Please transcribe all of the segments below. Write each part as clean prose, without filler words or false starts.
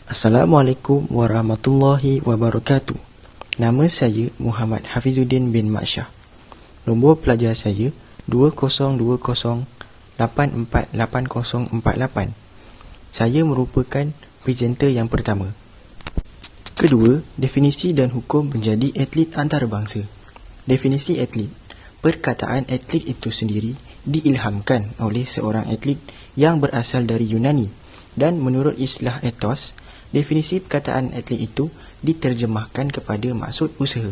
Assalamualaikum warahmatullahi wabarakatuh. Nama saya Muhammad Hafizuddin bin Maksyah. Nombor pelajar saya 2020848048. Saya merupakan presenter yang pertama. Kedua, definisi dan hukum menjadi atlet antarabangsa. Definisi atlet. Perkataan atlet itu sendiri diilhamkan oleh seorang atlet yang berasal dari Yunani, dan menurut istilah ethos, definisi perkataan atlet itu diterjemahkan kepada maksud usaha.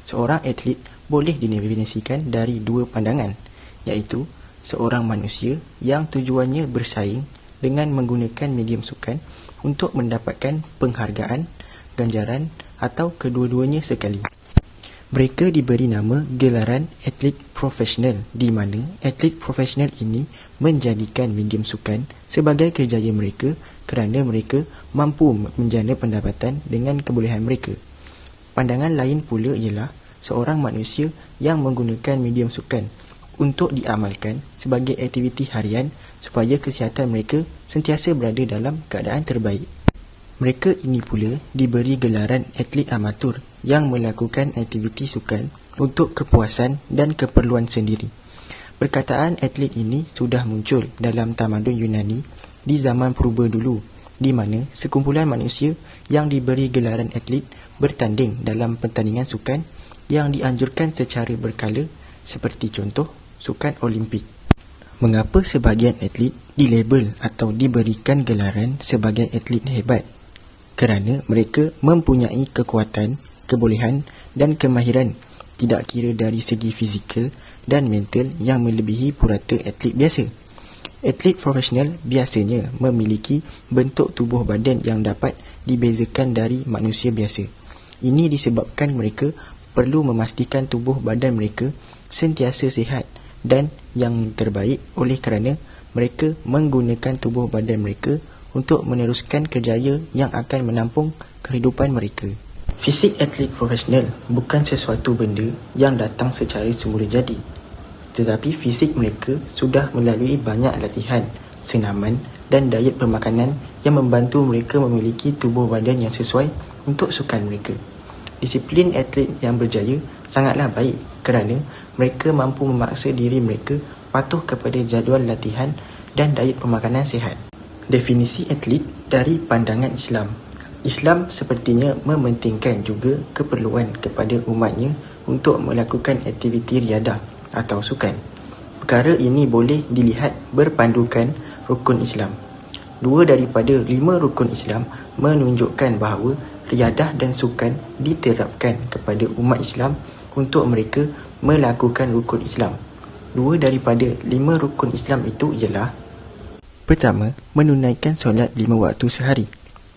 Seorang atlet boleh didefinisikan dari dua pandangan, iaitu seorang manusia yang tujuannya bersaing dengan menggunakan medium sukan untuk mendapatkan penghargaan, ganjaran atau kedua-duanya sekali. Mereka diberi nama gelaran atlet profesional, di mana atlet profesional ini menjadikan medium sukan sebagai kerjaya mereka kerana mereka mampu menjana pendapatan dengan kebolehan mereka. Pandangan lain pula ialah seorang manusia yang menggunakan medium sukan untuk diamalkan sebagai aktiviti harian supaya kesihatan mereka sentiasa berada dalam keadaan terbaik. Mereka ini pula diberi gelaran atlet amatur yang melakukan aktiviti sukan untuk kepuasan dan keperluan sendiri. Perkataan atlet ini sudah muncul dalam tamadun Yunani di zaman purba dulu, di mana sekumpulan manusia yang diberi gelaran atlet bertanding dalam pertandingan sukan yang dianjurkan secara berkala, seperti contoh sukan Olimpik. Mengapa sebahagian atlet dilabel atau diberikan gelaran sebagai atlet hebat? Kerana mereka mempunyai kekuatan, kebolehan dan kemahiran tidak kira dari segi fizikal dan mental yang melebihi purata atlet biasa. Atlet profesional biasanya memiliki bentuk tubuh badan yang dapat dibezakan dari manusia biasa. Ini disebabkan mereka perlu memastikan tubuh badan mereka sentiasa sihat dan yang terbaik, oleh kerana mereka menggunakan tubuh badan mereka untuk meneruskan kerjaya yang akan menampung kehidupan mereka. Fisik atlet profesional bukan sesuatu benda yang datang secara semula jadi, tetapi fisik mereka sudah melalui banyak latihan, senaman dan diet permakanan yang membantu mereka memiliki tubuh badan yang sesuai untuk sukan mereka. Disiplin atlet yang berjaya sangatlah baik kerana mereka mampu memaksa diri mereka patuh kepada jadual latihan dan diet permakanan sihat. Definisi atlet dari pandangan Islam. Islam sepertinya mementingkan juga keperluan kepada umatnya untuk melakukan aktiviti riadah atau sukan. Perkara ini boleh dilihat berpandukan rukun Islam. 2 daripada 5 rukun Islam menunjukkan bahawa riadah dan sukan diterapkan kepada umat Islam untuk mereka melakukan rukun Islam. 2 daripada 5 rukun Islam itu ialah: pertama, menunaikan solat 5 waktu sehari.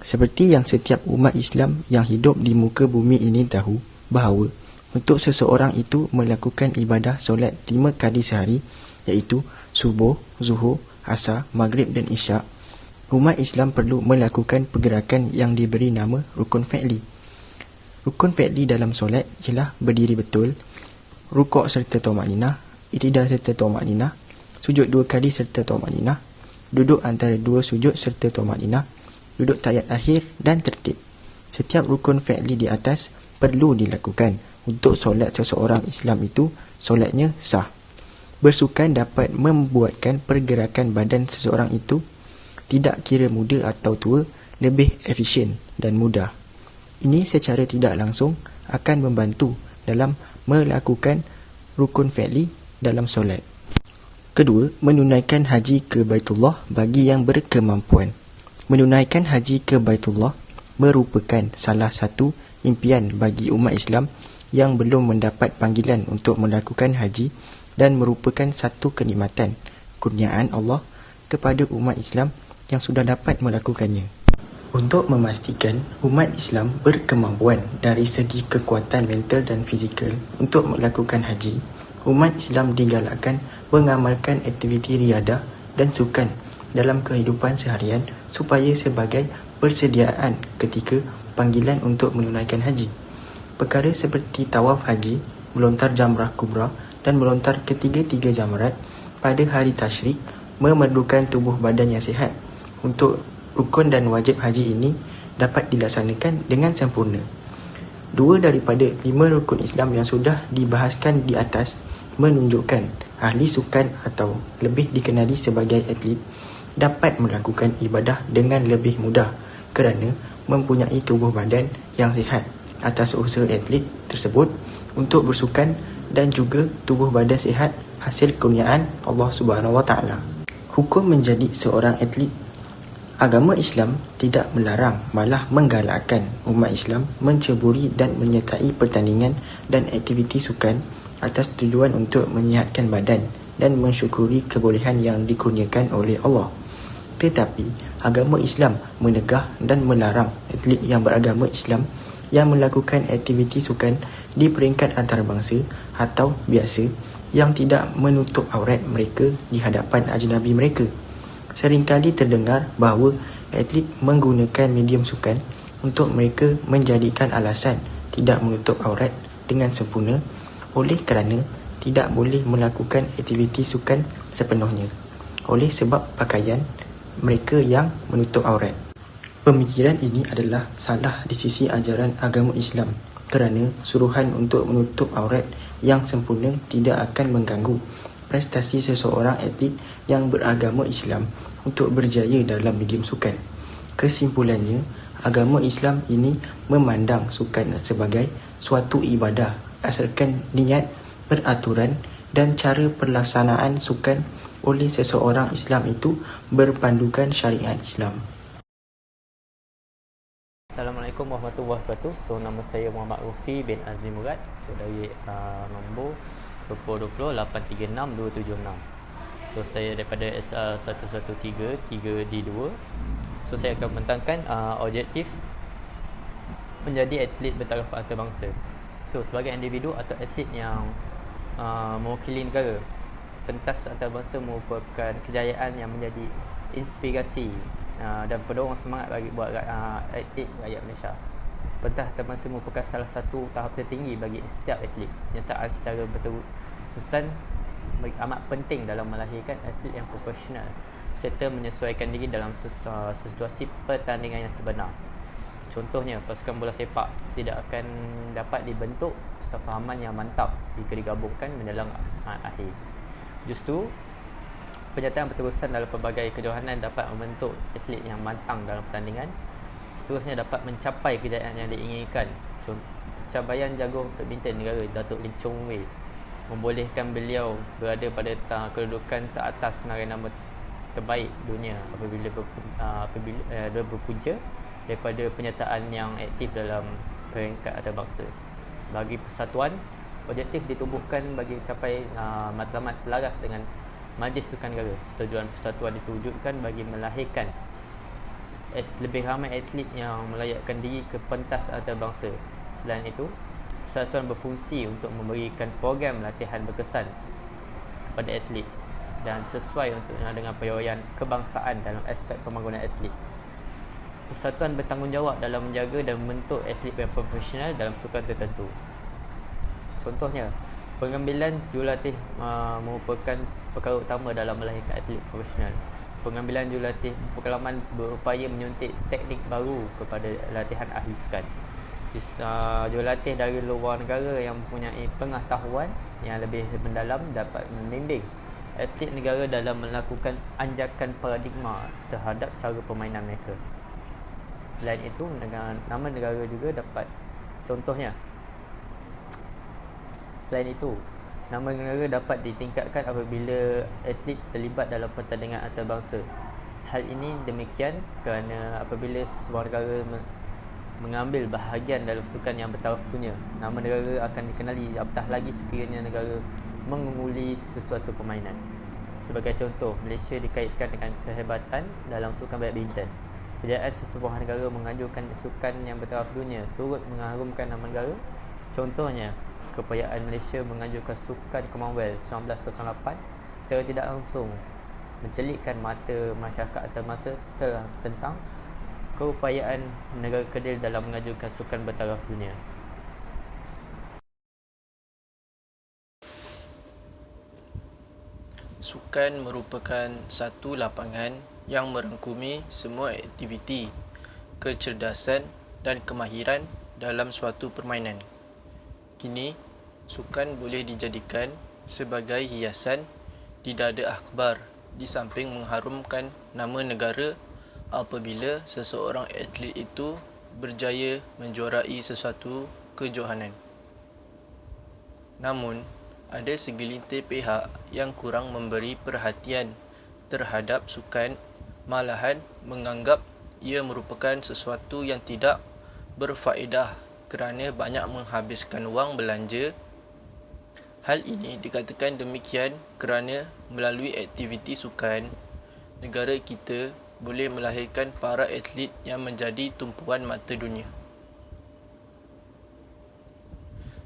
Seperti yang setiap umat Islam yang hidup di muka bumi ini tahu bahawa untuk seseorang itu melakukan ibadah solat 5 kali sehari, iaitu subuh, zuhur, asar, maghrib dan isyak, umat Islam perlu melakukan pergerakan yang diberi nama rukun fi'li. Rukun fi'li dalam solat ialah berdiri betul, rukuk serta tumakninah, i'tidal serta tumakninah, sujud 2 kali serta tumakninah, duduk antara 2 sujud serta tumakninah, duduk tahiyat akhir dan tertib. Setiap rukun fi'li di atas perlu dilakukan untuk solat seseorang Islam itu solatnya sah. Bersukan dapat membuatkan pergerakan badan seseorang itu, tidak kira muda atau tua, lebih efisien dan mudah. Ini secara tidak langsung akan membantu dalam melakukan rukun fi'li dalam solat. Kedua, menunaikan haji ke Baitullah bagi yang berkemampuan. Menunaikan haji ke Baitullah merupakan salah satu impian bagi umat Islam yang belum mendapat panggilan untuk melakukan haji, dan merupakan satu kenikmatan, kurniaan Allah kepada umat Islam yang sudah dapat melakukannya. Untuk memastikan umat Islam berkemampuan dari segi kekuatan mental dan fizikal untuk melakukan haji, umat Islam digalakkan mengamalkan aktiviti riadah dan sukan dalam kehidupan seharian supaya sebagai persediaan ketika panggilan untuk menunaikan haji. Perkara seperti tawaf haji, melontar jamrah kubra dan melontar ketiga-tiga jamrat pada hari tasyrik memerlukan tubuh badan yang sihat. Untuk rukun dan wajib haji ini dapat dilaksanakan dengan sempurna. 2 daripada 5 rukun Islam yang sudah dibahaskan di atas menunjukkan ahli sukan atau lebih dikenali sebagai atlet dapat melakukan ibadah dengan lebih mudah kerana mempunyai tubuh badan yang sihat atas usaha atlet tersebut untuk bersukan dan juga tubuh badan sihat hasil kurniaan Allah Subhanahu Wa Taala. Hukum menjadi seorang atlet. Agama Islam tidak melarang, malah menggalakkan umat Islam menceburi dan menyertai pertandingan dan aktiviti sukan atas tujuan untuk menyihatkan badan dan mensyukuri kebolehan yang dikurniakan oleh Allah. Tetapi, agama Islam menegah dan melarang atlet yang beragama Islam yang melakukan aktiviti sukan di peringkat antarabangsa atau biasa yang tidak menutup aurat mereka di hadapan ajnabi mereka. Seringkali terdengar bahawa atlet menggunakan medium sukan untuk mereka menjadikan alasan tidak menutup aurat dengan sempurna oleh kerana tidak boleh melakukan aktiviti sukan sepenuhnya oleh sebab pakaian mereka yang menutup aurat. Pemikiran ini adalah salah di sisi ajaran agama Islam kerana suruhan untuk menutup aurat yang sempurna tidak akan mengganggu prestasi seseorang atlet yang beragama Islam untuk berjaya dalam medium sukan. Kesimpulannya, agama Islam ini memandang sukan sebagai suatu ibadah asalkan niat, peraturan dan cara pelaksanaan sukan oleh seseorang Islam itu berpandukan syariat Islam. Assalamualaikum warahmatullahi wabarakatuh. So, nama saya Muhammad Rufi bin Azmi Murad. So, dari nombor 2020-836-276. So, saya daripada SA 113 3D2. So, saya akan membentangkan objektif menjadi atlet bertaraf antarabangsa. So, sebagai individu atau atlet yang mewakili negara, pentas antarabangsa merupakan kejayaan yang menjadi inspirasi dan pendorong semangat bagi buat atlet rakyat Malaysia. Pentas antarabangsa merupakan salah satu tahap tertinggi bagi setiap atlet. Nyertaan secara berterusan amat penting dalam melahirkan atlet yang profesional serta menyesuaikan diri dalam situasi pertandingan yang sebenar. Contohnya, pasukan bola sepak tidak akan dapat dibentuk sefahaman yang mantap jika digabungkan menjelang saat akhir. Justru, penyertaan berterusan dalam pelbagai kejohanan dapat membentuk atlet yang matang dalam pertandingan. Seterusnya dapat mencapai kejayaan yang diinginkan. Pencapaian jago badminton negara Datuk Lee Chong Wei membolehkan beliau berada pada kedudukan teratas senarai nama terbaik dunia apabila berpunca daripada penyertaan yang aktif dalam peringkat antarabangsa. Bagi persatuan, objektif ditubuhkan bagi mencapai matlamat selaras dengan Majlis Sukan Negara. Tujuan persatuan diwujudkan bagi melahirkan lebih ramai atlet yang melayakkan diri ke pentas antarabangsa. Selain itu, persatuan berfungsi untuk memberikan program latihan berkesan kepada atlet dan sesuai untuk dengan perayaan kebangsaan dalam aspek pembangunan atlet. Persatuan bertanggungjawab dalam menjaga dan membentuk atlet yang profesional dalam sukan tertentu. Contohnya, pengambilan jurulatih merupakan perkara utama dalam melahirkan atlet profesional. Pengambilan jurulatih berpengalaman berupaya menyuntik teknik baru kepada latihan ahli sukan. Jurulatih dari luar negara yang mempunyai pengetahuan yang lebih mendalam dapat membimbing atlet negara dalam melakukan anjakan paradigma terhadap cara permainan mereka. Selain itu, nama negara juga dapat contohnya. Selain itu, nama negara dapat ditingkatkan apabila atlet terlibat dalam pertandingan antarabangsa. Hal ini demikian kerana apabila sebuah negara mengambil bahagian dalam sukan yang bertaraf dunia, nama negara akan dikenali, apatah lagi sekiranya negara mengunguli sesuatu permainan. Sebagai contoh, Malaysia dikaitkan dengan kehebatan dalam sukan badminton. Kejayaan sesebuah negara mengajukan sukan yang bertaraf dunia turut mengharumkan nama negara. Contohnya, kepayaan Malaysia mengajukan sukan Commonwealth 1908 secara tidak langsung mencelikkan mata masyarakat antarabangsa tentang keupayaan negara Kedil dalam mengajukan sukan bertaraf dunia. Sukan merupakan satu lapangan yang merangkumi semua aktiviti kecerdasan dan kemahiran dalam suatu permainan. Kini, sukan boleh dijadikan sebagai hiasan di dada akhbar di samping mengharumkan nama negara apabila seseorang atlet itu berjaya menjuarai sesuatu kejohanan. Namun, ada segelintir pihak yang kurang memberi perhatian terhadap sukan, malahan menganggap ia merupakan sesuatu yang tidak berfaedah kerana banyak menghabiskan wang belanja. Hal ini dikatakan demikian kerana melalui aktiviti sukan, negara kita boleh melahirkan para atlet yang menjadi tumpuan mata dunia.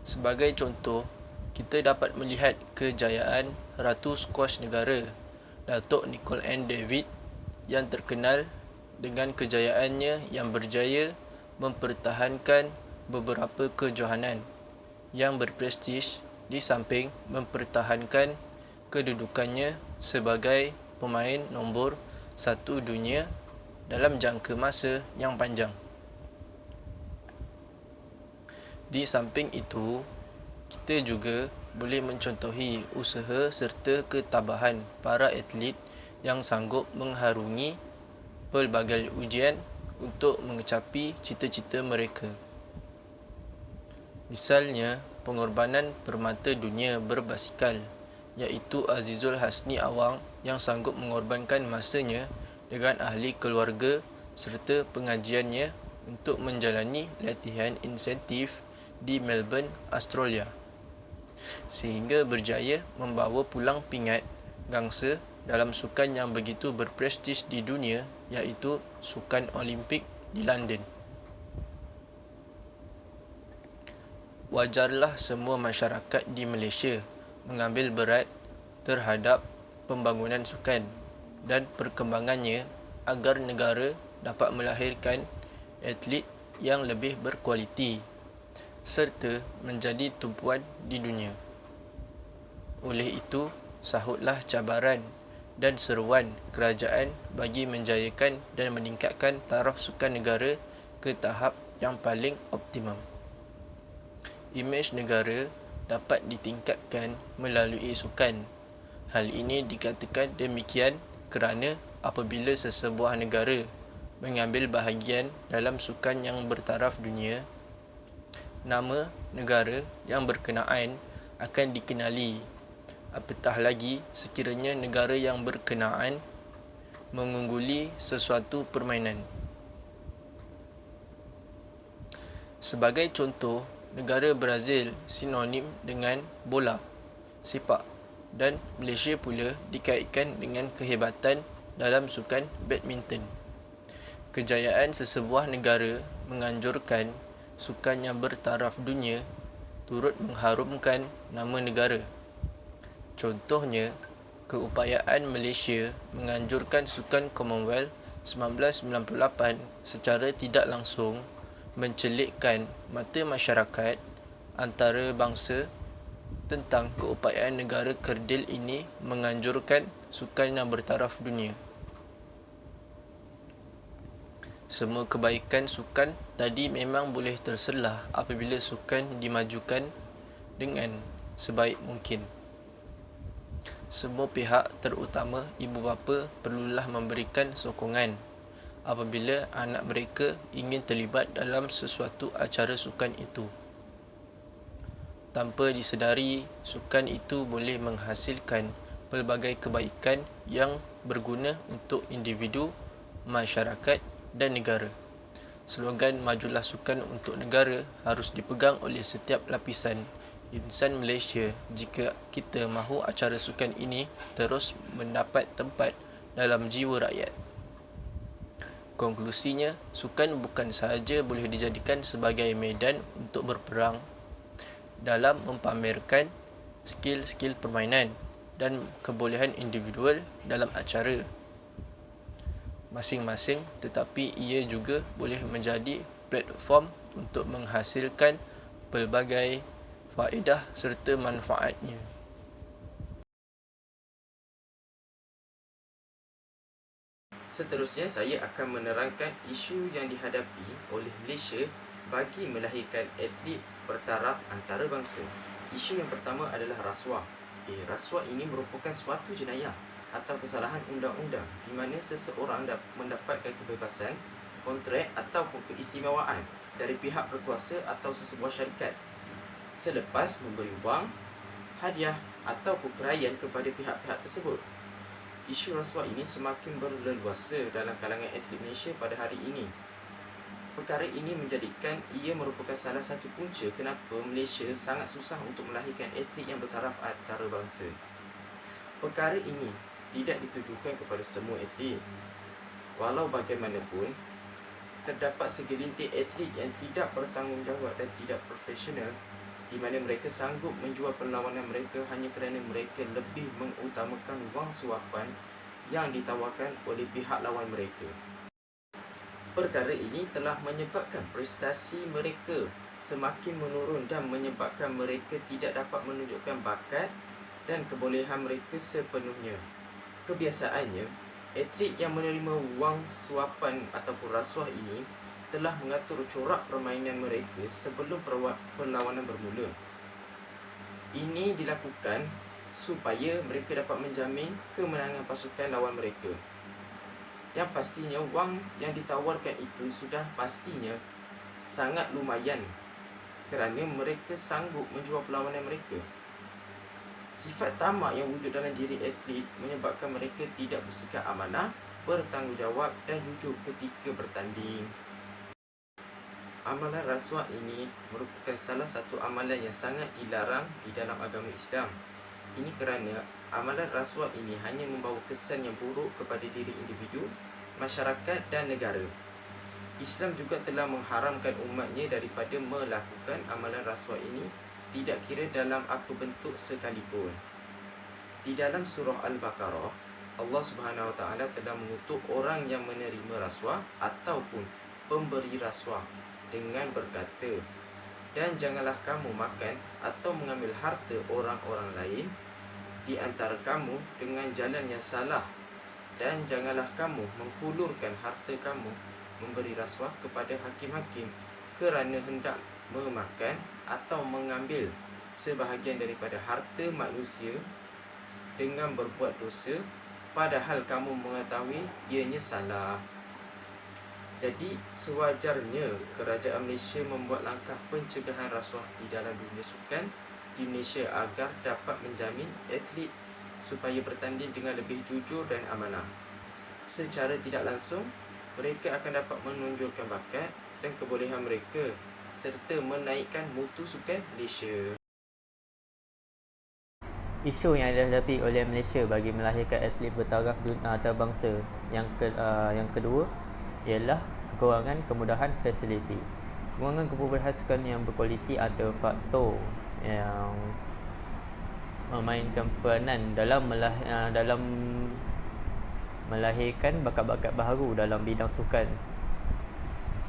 Sebagai contoh, kita dapat melihat kejayaan Ratu Squash Negara, Datuk Nicole Ann David, yang terkenal dengan kejayaannya yang berjaya mempertahankan beberapa kejohanan yang berprestij di samping mempertahankan kedudukannya sebagai pemain nombor 1 dunia dalam jangka masa yang panjang. Di samping itu, kita juga boleh mencontohi usaha serta ketabahan para atlet yang sanggup mengharungi pelbagai ujian untuk mencapai cita-cita mereka. Misalnya, pengorbanan permata dunia berbasikal, iaitu Azizul Hasni Awang yang sanggup mengorbankan masanya dengan ahli keluarga serta pengajiannya untuk menjalani latihan insentif di Melbourne, Australia, sehingga berjaya membawa pulang pingat gangsa dalam sukan yang begitu berprestij di dunia, iaitu Sukan Olimpik di London. Wajarlah semua masyarakat di Malaysia mengambil berat terhadap pembangunan sukan dan perkembangannya agar negara dapat melahirkan atlet yang lebih berkualiti serta menjadi tumpuan di dunia. Oleh itu, sahutlah cabaran dan seruan kerajaan bagi menjayakan dan meningkatkan taraf sukan negara ke tahap yang paling optimum. Imej negara dapat ditingkatkan melalui sukan. Hal ini dikatakan demikian kerana apabila sesebuah negara mengambil bahagian dalam sukan yang bertaraf dunia, nama negara yang berkenaan akan dikenali. Apatah lagi sekiranya negara yang berkenaan mengungguli sesuatu permainan. Sebagai contoh, negara Brazil sinonim dengan bola sepak dan Malaysia pula dikaitkan dengan kehebatan dalam sukan badminton. Kejayaan sesebuah negara menganjurkan sukan yang bertaraf dunia turut mengharumkan nama negara. Contohnya, keupayaan Malaysia menganjurkan Sukan Commonwealth 1998 secara tidak langsung mencelikkan mata masyarakat antarabangsa tentang keupayaan negara kerdil ini menganjurkan sukan yang bertaraf dunia. Semua kebaikan sukan tadi memang boleh terselah apabila sukan dimajukan dengan sebaik mungkin. Semua pihak, terutama ibu bapa, perlulah memberikan sokongan apabila anak mereka ingin terlibat dalam sesuatu acara sukan itu. Tanpa disedari, sukan itu boleh menghasilkan pelbagai kebaikan yang berguna untuk individu, masyarakat dan negara. Slogan "Majulah Sukan untuk Negara" harus dipegang oleh setiap lapisan insan Malaysia jika kita mahu acara sukan ini terus mendapat tempat dalam jiwa rakyat. Konklusinya, sukan bukan sahaja boleh dijadikan sebagai medan untuk berperang dalam mempamerkan skil-skil permainan dan kebolehan individual dalam acara masing-masing, tetapi ia juga boleh menjadi platform untuk menghasilkan pelbagai faedah serta manfaatnya. Seterusnya, saya akan menerangkan isu yang dihadapi oleh Malaysia bagi melahirkan atlet bertaraf antarabangsa. Isu yang pertama adalah rasuah. Rasuah ini merupakan suatu jenayah atau kesalahan undang-undang di mana seseorang mendapatkan kebebasan, kontrak ataupun keistimewaan dari pihak berkuasa atau sesebuah syarikat selepas memberi wang, hadiah ataupun keraian kepada pihak-pihak tersebut. Isu rasuah ini semakin berleluasa dalam kalangan atlet Malaysia pada hari ini. Perkara ini menjadikan ia merupakan salah satu punca kenapa Malaysia sangat susah untuk melahirkan atlet yang bertaraf antarabangsa. Perkara ini tidak ditujukan kepada semua atlet. Walau bagaimanapun, terdapat segelintir atlet yang tidak bertanggungjawab dan tidak profesional di mana mereka sanggup menjual perlawanan mereka hanya kerana mereka lebih mengutamakan wang suapan yang ditawarkan oleh pihak lawan mereka. Perkara ini telah menyebabkan prestasi mereka semakin menurun dan menyebabkan mereka tidak dapat menunjukkan bakat dan kebolehan mereka sepenuhnya. Kebiasaannya, atlet yang menerima wang suapan ataupun rasuah ini telah mengatur corak permainan mereka sebelum perlawanan bermula. Ini dilakukan supaya mereka dapat menjamin kemenangan pasukan lawan mereka. Yang pastinya wang yang ditawarkan itu sudah pastinya sangat lumayan kerana mereka sanggup menjual perlawanan mereka. Sifat tamak yang wujud dalam diri atlet menyebabkan mereka tidak bersikap amanah, bertanggungjawab dan jujur ketika bertanding. Amalan rasuah ini merupakan salah satu amalan yang sangat dilarang di dalam agama Islam. Ini kerana amalan rasuah ini hanya membawa kesan yang buruk kepada diri individu, masyarakat dan negara. Islam juga telah mengharamkan umatnya daripada melakukan amalan rasuah ini, tidak kira dalam apa bentuk sekalipun. Di dalam surah Al-Baqarah, Allah Subhanahu Wa Taala telah mengutuk orang yang menerima rasuah ataupun pemberi rasuah dengan berkata, dan janganlah kamu makan atau mengambil harta orang-orang lain di antara kamu dengan jalan yang salah, dan janganlah kamu menghulurkan harta kamu memberi rasuah kepada hakim-hakim kerana hendak memakan atau mengambil sebahagian daripada harta manusia dengan berbuat dosa, padahal kamu mengetahui ianya salah. Jadi, sewajarnya kerajaan Malaysia membuat langkah pencegahan rasuah di dalam dunia sukan di Malaysia agar dapat menjamin atlet supaya bertanding dengan lebih jujur dan amanah. Secara tidak langsung, mereka akan dapat menonjolkan bakat dan kebolehan mereka serta menaikkan mutu sukan Malaysia. Isu yang dihadapi oleh Malaysia bagi melahirkan atlet bertaraf antarabangsa yang kedua ialah kekurangan kemudahan fasiliti. Kekurangan kemudahan sukan yang berkualiti atau faktor yang memainkan peranan dalam melahirkan bakat-bakat baharu dalam bidang sukan.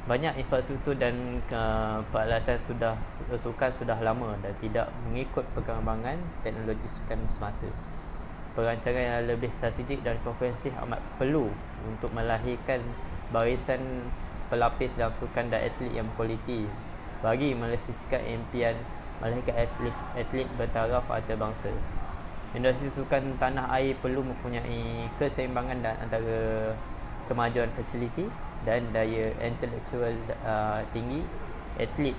Banyak infrastruktur dan peralatan sukan sudah lama dan tidak mengikut perkembangan teknologi sukan semasa. Perancangan yang lebih strategik dan komprehensif amat perlu untuk melahirkan barisan pelapis dalam sukan dan atlet yang berkualiti bagi merealisasikan impian melahirkan atlet bertaraf antarabangsa. Industri sukan tanah air perlu mempunyai keseimbangan dan antara kemajuan fasiliti dan daya intelektual tinggi atlet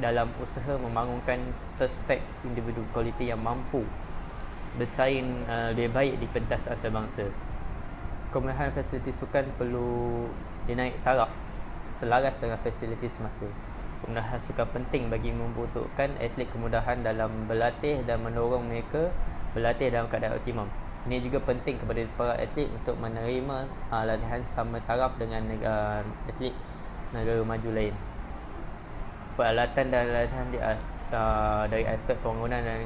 dalam usaha membangunkan prospek individu kualiti yang mampu bersaing lebih baik di pentas antarabangsa. Kemudahan fasiliti sukan perlu dinaik taraf selaras dengan fasiliti semasa. Kemudahan sukan penting bagi membutuhkan atlet kemudahan dalam berlatih dan mendorong mereka berlatih dalam keadaan optimum. Ini juga penting kepada para atlet untuk menerima latihan sama taraf dengan atlet negara maju lain. Peralatan dan latihan dari aspek pembangunan dan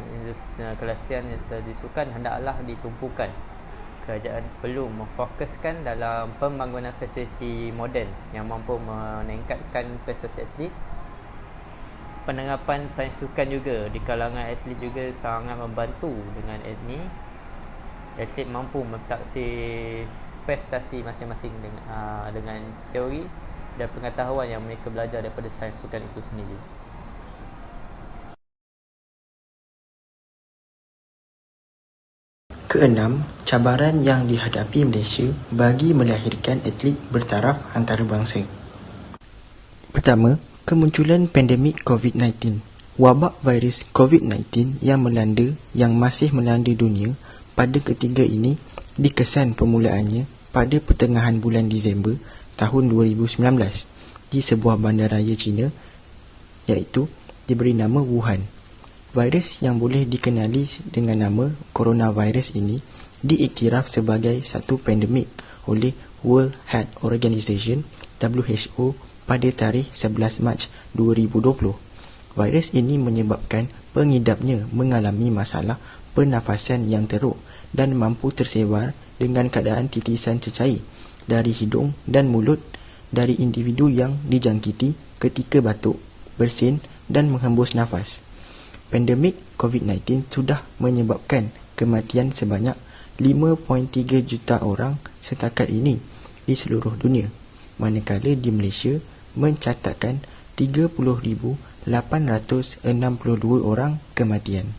kelestian industri sukan hendaklah ditumpukan. Kerajaan perlu memfokuskan dalam pembangunan fasiliti moden yang mampu meningkatkan prestasi atlet. Penerapan sains sukan juga di kalangan atlet juga sangat membantu dengan ini. Atlet mampu mentaksir prestasi masing-masing dengan teori dan pengetahuan yang mereka belajar daripada sains sukan itu sendiri. Keenam, cabaran yang dihadapi Malaysia bagi melahirkan atlet bertaraf antarabangsa. Pertama, kemunculan pandemik COVID-19. Wabak virus COVID-19 yang masih melanda dunia pada ketiga ini dikesan permulaannya pada pertengahan bulan Disember tahun 2019 di sebuah bandaraya China iaitu diberi nama Wuhan. Virus yang boleh dikenali dengan nama coronavirus ini diiktiraf sebagai satu pandemik oleh World Health Organization WHO pada tarikh 11 Mac 2020. Virus ini menyebabkan pengidapnya mengalami masalah pernafasan yang teruk dan mampu tersebar dengan keadaan titisan cecair dari hidung dan mulut dari individu yang dijangkiti ketika batuk, bersin dan menghembus nafas. Pandemik COVID-19 sudah menyebabkan kematian sebanyak 5.3 juta orang setakat ini di seluruh dunia, manakala di Malaysia mencatatkan 30,862 orang kematian.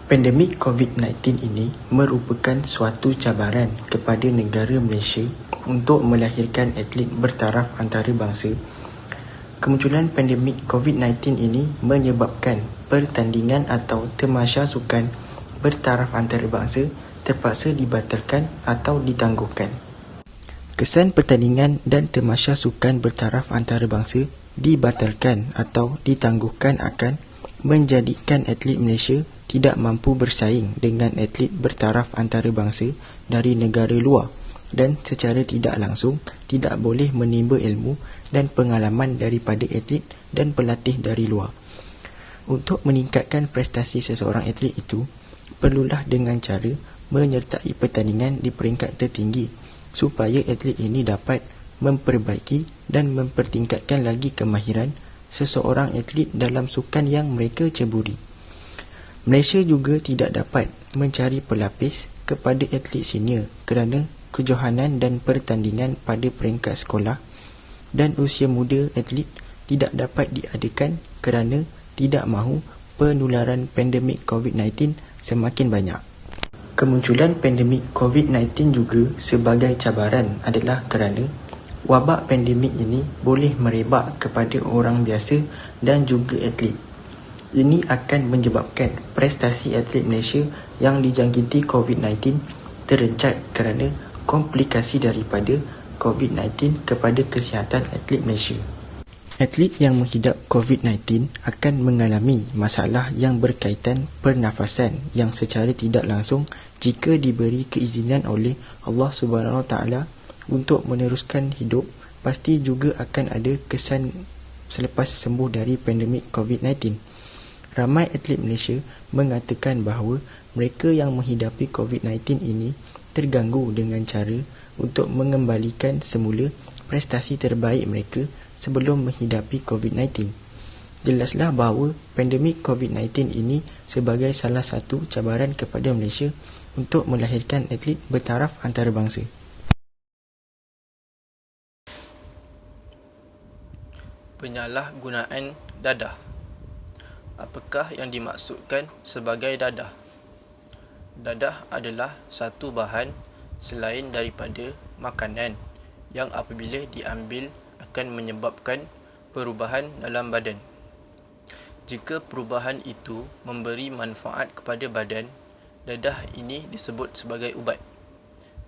Pandemik COVID-19 ini merupakan suatu cabaran kepada negara Malaysia untuk melahirkan atlet bertaraf antarabangsa. Kemunculan pandemik COVID-19 ini menyebabkan pertandingan atau tamasya sukan bertaraf antarabangsa terpaksa dibatalkan atau ditangguhkan. Kesan pertandingan dan tamasya sukan bertaraf antarabangsa dibatalkan atau ditangguhkan akan menjadikan atlet Malaysia tidak mampu bersaing dengan atlet bertaraf antarabangsa dari negara luar dan secara tidak langsung tidak boleh menimba ilmu dan pengalaman daripada atlet dan pelatih dari luar. Untuk meningkatkan prestasi seseorang atlet itu, perlulah dengan cara menyertai pertandingan di peringkat tertinggi supaya atlet ini dapat memperbaiki dan mempertingkatkan lagi kemahiran seseorang atlet dalam sukan yang mereka ceburi. Malaysia juga tidak dapat mencari pelapis kepada atlet senior kerana kejohanan dan pertandingan pada peringkat sekolah dan usia muda atlet tidak dapat diadakan kerana tidak mahu penularan pandemik COVID-19 semakin banyak. Kemunculan pandemik COVID-19 juga sebagai cabaran adalah kerana wabak pandemik ini boleh merebak kepada orang biasa dan juga atlet. Ini akan menyebabkan prestasi atlet Malaysia yang dijangkiti COVID-19 terencat kerana komplikasi daripada COVID-19 kepada kesihatan atlet Malaysia. Atlet yang menghidap COVID-19 akan mengalami masalah yang berkaitan pernafasan yang secara tidak langsung jika diberi keizinan oleh Allah Subhanahu Wa Taala untuk meneruskan hidup. Pasti juga akan ada kesan selepas sembuh dari pandemik COVID-19. Ramai atlet Malaysia mengatakan bahawa mereka yang menghidapi COVID-19 ini terganggu dengan cara untuk mengembalikan semula prestasi terbaik mereka sebelum menghidapi COVID-19. Jelaslah bahawa pandemik COVID-19 ini sebagai salah satu cabaran kepada Malaysia untuk melahirkan atlet bertaraf antarabangsa. Penyalahgunaan dadah. Apakah yang dimaksudkan sebagai dadah? Dadah adalah satu bahan selain daripada makanan yang apabila diambil akan menyebabkan perubahan dalam badan. Jika perubahan itu memberi manfaat kepada badan, dadah ini disebut sebagai ubat.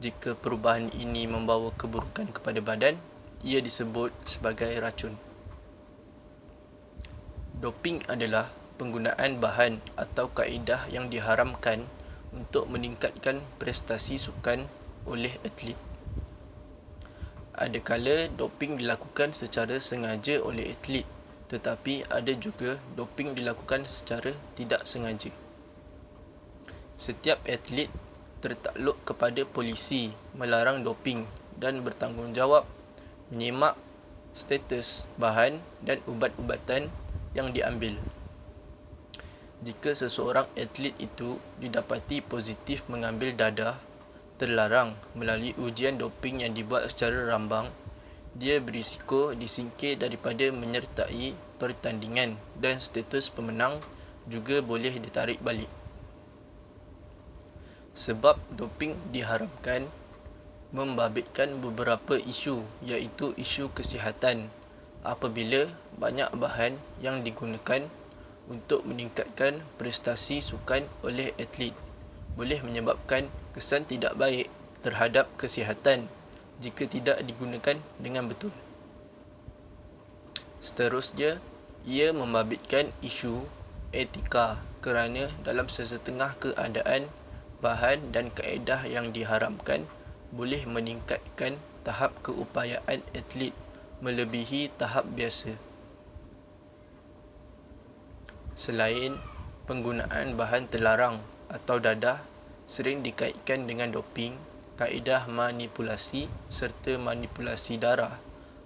Jika perubahan ini membawa keburukan kepada badan, ia disebut sebagai racun. Doping adalah penggunaan bahan atau kaedah yang diharamkan untuk meningkatkan prestasi sukan oleh atlet. Ada kala doping dilakukan secara sengaja oleh atlet, tetapi ada juga doping dilakukan secara tidak sengaja. Setiap atlet tertakluk kepada polisi melarang doping dan bertanggungjawab menyemak status bahan dan ubat-ubatan yang diambil. Jika seseorang atlet itu didapati positif mengambil dadah, terlarang melalui ujian doping yang dibuat secara rambang, dia berisiko disingkir daripada menyertai pertandingan dan status pemenang juga boleh ditarik balik. Sebab doping diharamkan membabitkan beberapa isu, iaitu isu kesihatan apabila banyak bahan yang digunakan untuk meningkatkan prestasi sukan oleh atlet boleh menyebabkan kesan tidak baik terhadap kesihatan jika tidak digunakan dengan betul. Seterusnya, ia membabitkan isu etika kerana dalam sesetengah keadaan, bahan dan kaedah yang diharamkan boleh meningkatkan tahap keupayaan atlet melebihi tahap biasa. Selain penggunaan bahan terlarang atau dadah sering dikaitkan dengan doping, kaedah manipulasi serta manipulasi darah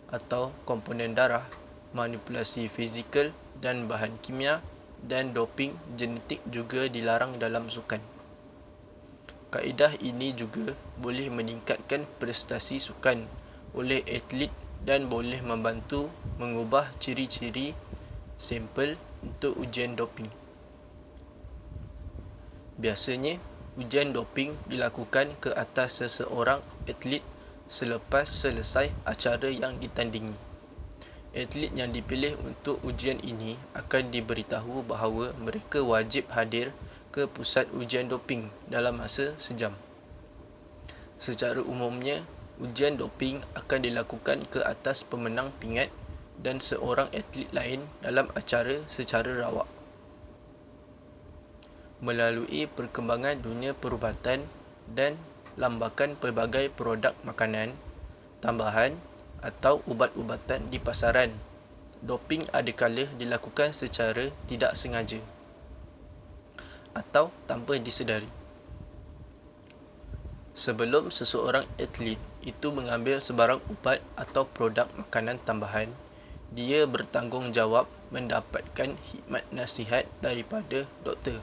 atau komponen darah, manipulasi fizikal dan bahan kimia dan doping genetik juga dilarang dalam sukan. Kaedah ini juga boleh meningkatkan prestasi sukan oleh atlet dan boleh membantu mengubah ciri-ciri sampel untuk ujian doping. Biasanya, ujian doping dilakukan ke atas seseorang atlet selepas selesai acara yang ditandingi. Atlet yang dipilih untuk ujian ini akan diberitahu bahawa mereka wajib hadir ke pusat ujian doping dalam masa sejam. Secara umumnya, ujian doping akan dilakukan ke atas pemenang pingat dan seorang atlet lain dalam acara secara rawak. Melalui perkembangan dunia perubatan dan lambakan pelbagai produk makanan, tambahan atau ubat-ubatan di pasaran, doping adakala dilakukan secara tidak sengaja atau tanpa disedari. Sebelum seseorang atlet itu mengambil sebarang ubat atau produk makanan tambahan, dia bertanggungjawab mendapatkan khidmat nasihat daripada doktor,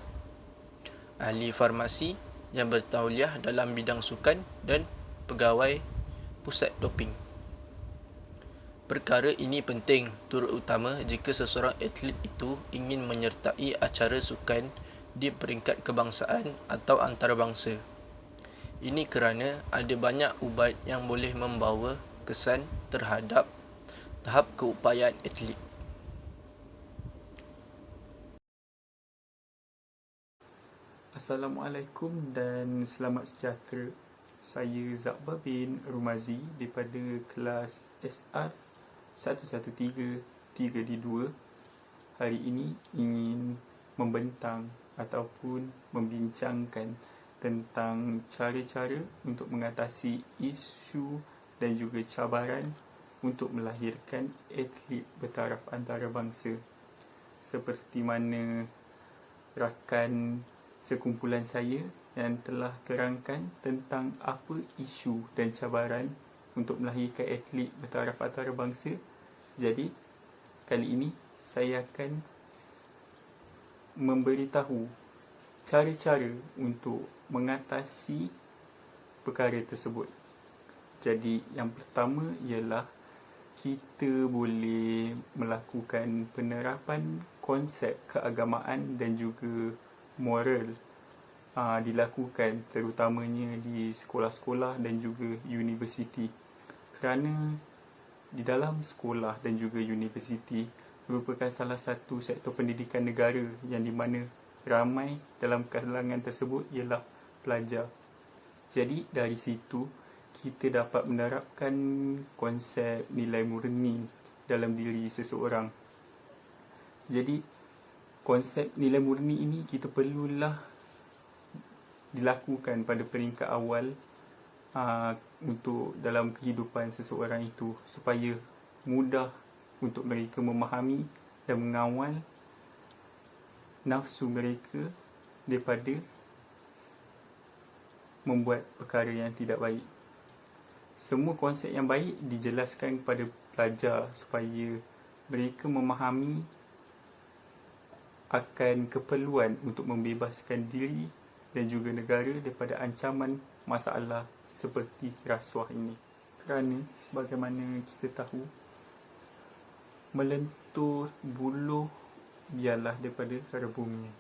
ahli farmasi yang bertauliah dalam bidang sukan dan pegawai pusat doping. Perkara ini penting terutama jika seseorang atlet itu ingin menyertai acara sukan di peringkat kebangsaan atau antarabangsa. Ini kerana ada banyak ubat yang boleh membawa kesan terhadap tahap keupayaan atlet. Assalamualaikum dan selamat sejahtera. Saya Zakbar bin Rumazi daripada kelas SR 113-3D2. Hari ini ingin membentang ataupun membincangkan tentang cara-cara untuk mengatasi isu dan juga cabaran untuk melahirkan atlet bertaraf antarabangsa. Seperti mana rakan sekumpulan saya yang telah terangkan tentang apa isu dan cabaran untuk melahirkan atlet bertaraf antarabangsa. Jadi, kali ini saya akan memberitahu cara-cara untuk mengatasi perkara tersebut. Jadi, yang pertama ialah kita boleh melakukan penerapan konsep keagamaan dan juga moral dilakukan terutamanya di sekolah-sekolah dan juga universiti. Kerana di dalam sekolah dan juga universiti merupakan salah satu sektor pendidikan negara yang di mana ramai dalam kalangan tersebut ialah pelajar. Jadi dari situ kita dapat menerapkan konsep nilai murni dalam diri seseorang. Jadi konsep nilai murni ini kita perlulah dilakukan pada peringkat awal untuk dalam kehidupan seseorang itu supaya mudah untuk mereka memahami dan mengawal nafsu mereka daripada membuat perkara yang tidak baik. Semua konsep yang baik dijelaskan kepada pelajar supaya mereka memahami akan keperluan untuk membebaskan diri dan juga negara daripada ancaman masalah seperti rasuah ini. Kerana sebagaimana kita tahu, melentur buluh biarlah daripada rebunya.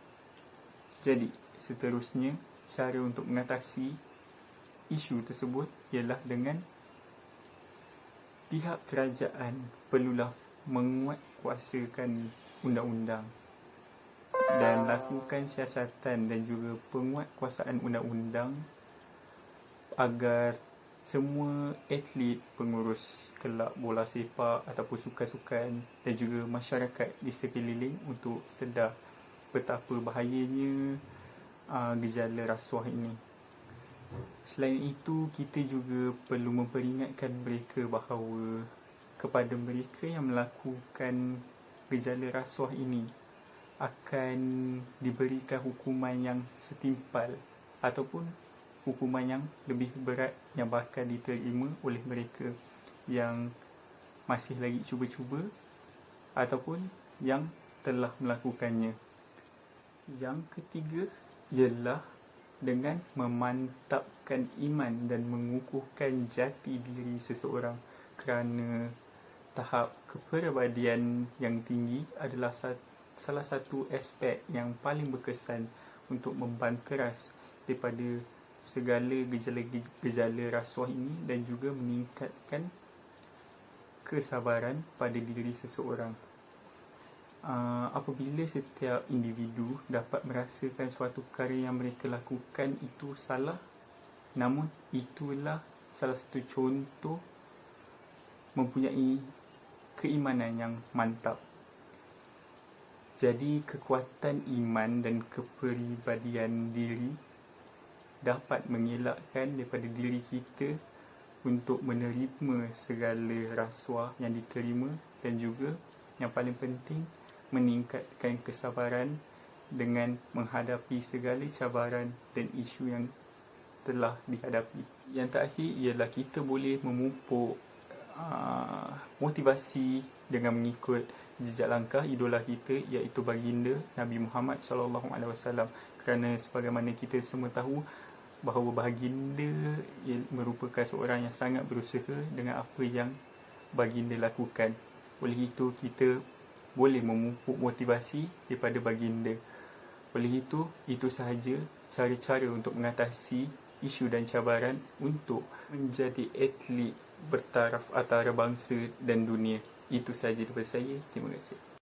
Jadi, seterusnya, cara untuk mengatasi isu tersebut ialah dengan pihak kerajaan perlulah menguatkuasakan undang-undang dan lakukan siasatan dan juga penguatkuasaan undang-undang agar semua atlet, pengurus kelab bola sepak ataupun sukan-sukan dan juga masyarakat di sekeliling untuk sedar betapa bahayanya gejala rasuah ini. Selain itu, kita juga perlu memperingatkan mereka bahawa kepada mereka yang melakukan gejala rasuah ini akan diberikan hukuman yang setimpal ataupun hukuman yang lebih berat yang bakal diterima oleh mereka yang masih lagi cuba-cuba ataupun yang telah melakukannya. Yang ketiga ialah dengan memantapkan iman dan mengukuhkan jati diri seseorang, kerana tahap kepribadian yang tinggi adalah salah satu aspek yang paling berkesan untuk membanteras daripada segala gejala rasuah ini dan juga meningkatkan kesabaran pada diri seseorang. Apabila setiap individu dapat merasakan suatu perkara yang mereka lakukan itu salah, namun itulah salah satu contoh mempunyai keimanan yang mantap. Jadi kekuatan iman dan kepribadian diri dapat mengelakkan daripada diri kita untuk menerima segala rasuah yang diterima dan juga yang paling penting meningkatkan kesabaran dengan menghadapi segala cabaran dan isu yang telah dihadapi. Yang terakhir ialah kita boleh memupuk motivasi dengan mengikut jejak langkah idola kita, iaitu baginda Nabi Muhammad SAW. Kerana sebagaimana kita semua tahu bahawa baginda merupakan seorang yang sangat berusaha dengan apa yang baginda lakukan. Oleh itu, kita boleh memupuk motivasi daripada baginda. Oleh itu sahaja cara-cara untuk mengatasi isu dan cabaran untuk menjadi atlet bertaraf antarabangsa dan dunia. Itu sahaja daripada saya. Terima kasih.